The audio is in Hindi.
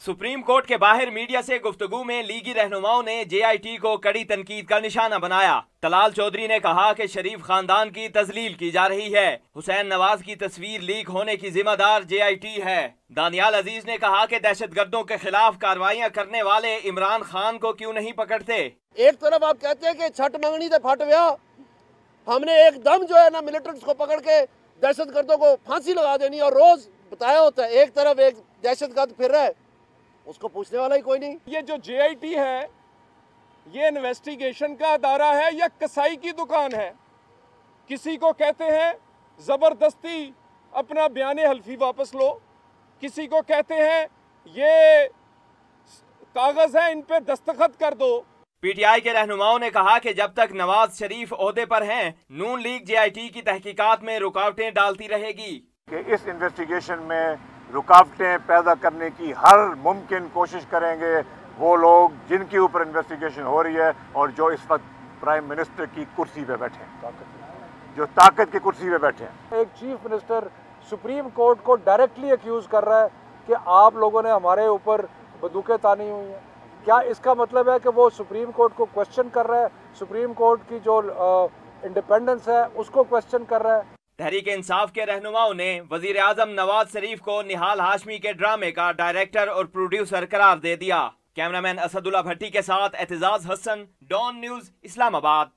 सुप्रीम कोर्ट के बाहर मीडिया से गुफ्तगू में लीगी रहनुमाओं ने JIT को कड़ी तनकीद का निशाना बनाया। तलाल चौधरी ने कहा कि शरीफ खानदान की तजलील की जा रही है। हुसैन नवाज की तस्वीर लीक होने की जिम्मेदार JIT है। दानियाल अजीज ने कहा कि दहशतगर्दों के खिलाफ कार्रवाइयां करने वाले इमरान खान को क्यों नहीं पकड़ते। एक तरफ आप कहते हैं कि छठ मंगनी से फट गया, हमने एकदम जो है ना मिलिटेंट्स को पकड़ के दहशतगर्दों को फांसी लगा देनी और रोज बताया होता है। एक तरफ एक दहशतगर्द फिर रहा है, उसको पूछने वाला ही कोई नहीं। ये जो JIT है ये इन्वेस्टिगेशन का अदारा है या कसाई की दुकान है। किसी को कहते हैं ज़बरदस्ती अपना बयान हल्फी वापस लो, किसी को कहते हैं ये कागज़ है इन पे दस्तखत कर दो। PTI के रहनुमाओं ने कहा कि जब तक नवाज शरीफ ओहदे पर हैं, नून लीग JIT की तहकीकात में रुकावटें डालती रहेगी। कि इस इन्वेस्टिगेशन में रुकावटें पैदा करने की हर मुमकिन कोशिश करेंगे वो लोग जिनके ऊपर इन्वेस्टिगेशन हो रही है और जो इस वक्त प्राइम मिनिस्टर की कुर्सी पे बैठे हैं, जो ताकत की कुर्सी पे बैठे हैं। एक चीफ मिनिस्टर सुप्रीम कोर्ट को डायरेक्टली अक्यूज कर रहा है कि आप लोगों ने हमारे ऊपर बंदूकें तानी हुई हैं। क्या इसका मतलब है कि वो सुप्रीम कोर्ट को क्वेश्चन कर रहा है, सुप्रीम कोर्ट की जो इंडिपेंडेंस है उसको क्वेश्चन कर रहा है। तहरीक इंसाफ के रहनुमाओं ने वजीर आजम नवाज शरीफ को निहाल हाशमी के ड्रामे का डायरेक्टर और प्रोड्यूसर करार दे दिया। कैमरामैन असदुल्ला भट्टी के साथ एतजाज हसन, डॉन न्यूज, इस्लामाबाद।